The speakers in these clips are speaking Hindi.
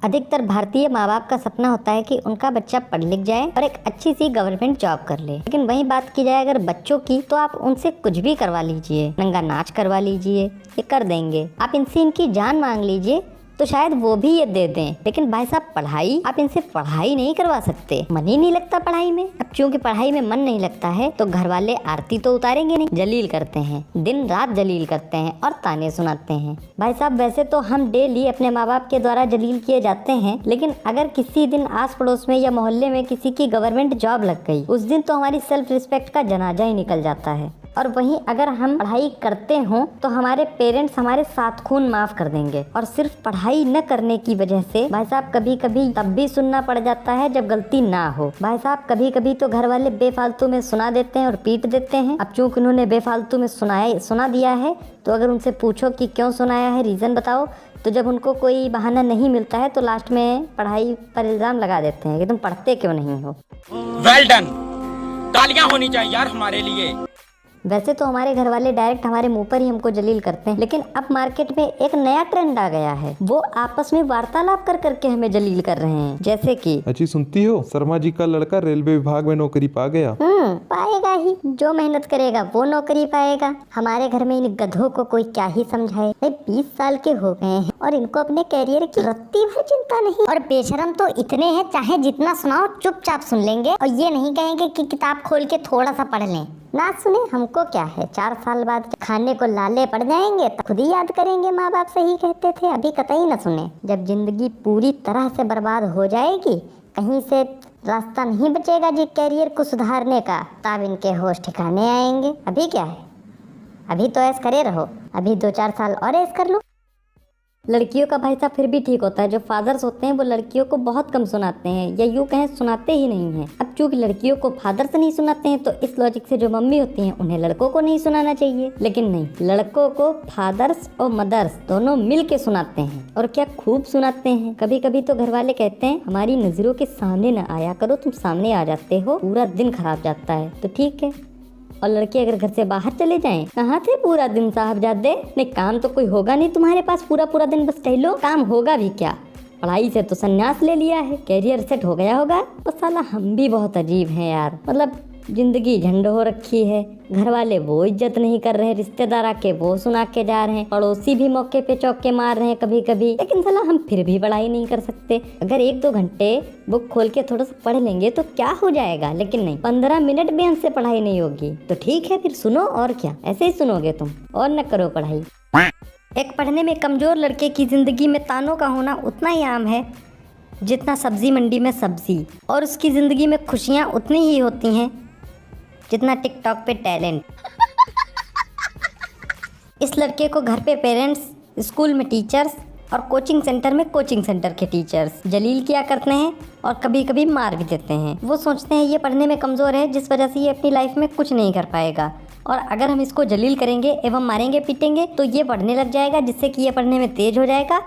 अधिकतर भारतीय माँ बाप का सपना होता है कि उनका बच्चा पढ़ लिख जाए और एक अच्छी सी गवर्नमेंट जॉब कर ले। लेकिन वही बात की जाए अगर बच्चों की, तो आप उनसे कुछ भी करवा लीजिए, नंगा नाच करवा लीजिए, ये कर देंगे। आप इनसे इनकी जान मांग लीजिए तो शायद वो भी ये दे दें। लेकिन भाई साहब पढ़ाई, आप इनसे पढ़ाई नहीं करवा सकते। मन ही नहीं लगता पढ़ाई में। अब क्योंकि पढ़ाई में मन नहीं लगता है तो घर वाले आरती तो उतारेंगे नहीं, जलील करते हैं, दिन रात जलील करते हैं और ताने सुनाते हैं। भाई साहब वैसे तो हम डेली अपने माँ बाप के द्वारा जलील किए जाते हैं, लेकिन अगर किसी दिन आस पड़ोस में या मोहल्ले में किसी की गवर्नमेंट जॉब लग गई, उस दिन तो हमारी सेल्फ रिस्पेक्ट का जनाजा ही निकल जाता है। और वहीं अगर हम पढ़ाई करते हों तो हमारे पेरेंट्स हमारे 7 खून माफ कर देंगे। और सिर्फ पढ़ाई न करने की वजह से भाई साहब कभी कभी तब भी सुनना पड़ जाता है जब गलती ना हो। भाई साहब कभी कभी तो घर वाले बेफालतू में सुना देते हैं और पीट देते हैं। अब चूंकि उन्होंने बेफालतू में सुना दिया है तो अगर उनसे पूछो कि क्यों सुनाया है, रीज़न बताओ, तो जब उनको कोई बहाना नहीं मिलता है तो लास्ट में पढ़ाई पर इल्ज़ाम लगा देते हैं कि तुम पढ़ते क्यों नहीं हो। वेल डन, तालियां होनी चाहिए यार हमारे लिए। वैसे तो हमारे घर वाले डायरेक्ट हमारे मुंह पर ही हमको जलील करते हैं, लेकिन अब मार्केट में एक नया ट्रेंड आ गया है। वो आपस में वार्तालाप कर करके हमें जलील कर रहे हैं। जैसे कि अच्छी सुनती हो, शर्मा जी का लड़का रेलवे विभाग में नौकरी पा गया। पाएगा ही, जो मेहनत करेगा वो नौकरी पाएगा। हमारे घर में इन गधों को कोई क्या ही समझाए। 20 साल के हो गए हैं और इनको अपने कैरियर की रत्ती भर चिंता नहीं। और बेशरम तो इतने हैं, चाहे जितना सुनाओ चुपचाप सुन लेंगे और ये नहीं कहेंगे कि किताब खोल के थोड़ा सा पढ़ लें। ना सुने हमको क्या है, 4 साल बाद खाने को लाले पड़ जाएंगे तो खुद ही याद करेंगे माँ बाप सही कहते थे। अभी कतई न सुने। जब जिंदगी पूरी तरह से बर्बाद हो जाएगी, कहीं से रास्ता नहीं बचेगा जी कैरियर को सुधारने का, तब इनके होश ठिकाने आएंगे। अभी क्या है, अभी तो ऐस करे रहो, अभी 2-4 साल और ऐस कर लो। लड़कियों का भाई साहब फिर भी ठीक होता है। जो फादर्स होते हैं वो लड़कियों को बहुत कम सुनाते हैं, या यूँ कहें सुनाते ही नहीं हैं। अब चूंकि लड़कियों को फादर्स नहीं सुनाते हैं तो इस लॉजिक से जो मम्मी होती हैं उन्हें लड़कों को नहीं सुनाना चाहिए। लेकिन नहीं, लड़कों को फादर्स और मदर्स दोनों मिल के सुनाते हैं, और क्या खूब सुनाते हैं। कभी कभी तो घर वाले कहते हैं हमारी नजरों के सामने न आया करो, तुम सामने आ जाते हो पूरा दिन खराब जाता है। तो ठीक है। और लड़के अगर घर से बाहर चले जाएं, कहाँ थे पूरा दिन साहबजादे, नहीं काम तो कोई होगा नहीं तुम्हारे पास, पूरा दिन बस टहलो, काम होगा भी क्या, पढ़ाई से तो संन्यास ले लिया है, कैरियर सेट हो गया होगा। तो साला हम भी बहुत अजीब हैं यार। मतलब जिंदगी झंड हो रखी है, घर वाले वो इज्जत नहीं कर रहे, रिश्तेदार आके वो सुना के जा रहे हैं, पड़ोसी भी मौके पे चौके मार रहे हैं कभी कभी। लेकिन साला हम फिर भी पढ़ाई नहीं कर सकते। अगर 1-2 घंटे बुक खोल के थोड़ा सा पढ़ लेंगे तो क्या हो जाएगा। लेकिन नहीं, 15 मिनट भी हमसे पढ़ाई नहीं होगी तो ठीक है, फिर सुनो और क्या, ऐसे ही सुनोगे तुम और न करो पढ़ाई। एक पढ़ने में कमजोर लड़के की जिंदगी में तानों का होना उतना ही आम है जितना सब्जी मंडी में सब्जी, और उसकी जिंदगी में खुशियाँ उतनी ही होती हैं जितना टिकटॉक पे टैलेंट। इस लड़के को घर पे पेरेंट्स, स्कूल में टीचर्स और कोचिंग सेंटर में कोचिंग सेंटर के टीचर्स जलील किया करते हैं और कभी कभी मार भी देते हैं। वो सोचते हैं ये पढ़ने में कमज़ोर है, जिस वजह से ये अपनी लाइफ में कुछ नहीं कर पाएगा, और अगर हम इसको जलील करेंगे एवं मारेंगे पीटेंगे तो ये पढ़ने लग जाएगा, जिससे कि ये पढ़ने में तेज हो जाएगा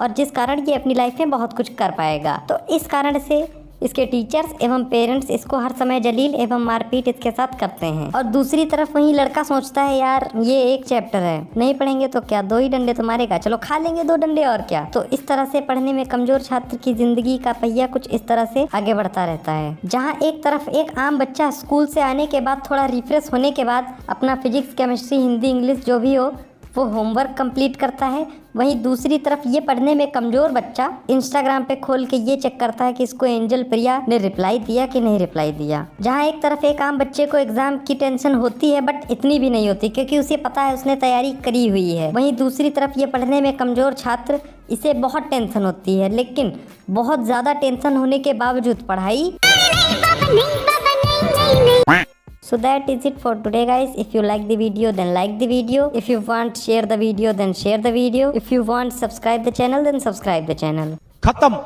और जिस कारण ये अपनी लाइफ में बहुत कुछ कर पाएगा। तो इस कारण से इसके टीचर्स एवं पेरेंट्स इसको हर समय जलील एवं मारपीट इसके साथ करते हैं। और दूसरी तरफ वही लड़का सोचता है यार ये एक चैप्टर है, नहीं पढ़ेंगे तो क्या, 2 ही डंडे तो मारेगा, चलो खा लेंगे 2 डंडे और क्या। तो इस तरह से पढ़ने में कमजोर छात्र की जिंदगी का पहिया कुछ इस तरह से आगे बढ़ता रहता है। जहाँ एक तरफ एक आम बच्चा स्कूल से आने के बाद थोड़ा रिफ्रेश होने के बाद अपना फिजिक्स, केमिस्ट्री, हिंदी, इंग्लिश जो भी हो वो होमवर्क कंप्लीट करता है, वहीं दूसरी तरफ ये पढ़ने में कमजोर बच्चा इंस्टाग्राम पे खोल के ये चेक करता है कि इसको एंजल प्रिया ने रिप्लाई दिया कि नहीं रिप्लाई दिया। जहाँ एक तरफ एक आम बच्चे को एग्जाम की टेंशन होती है बट इतनी भी नहीं होती क्योंकि उसे पता है उसने तैयारी करी हुई है, वहीं दूसरी तरफ ये पढ़ने में कमजोर छात्र इसे बहुत टेंशन होती है, लेकिन बहुत ज्यादा टेंशन होने के बावजूद पढ़ाई। So that is it for today guys. If you like the video then like the video. If you want share the video then share the video. If you want subscribe the channel then subscribe the channel. खत्म।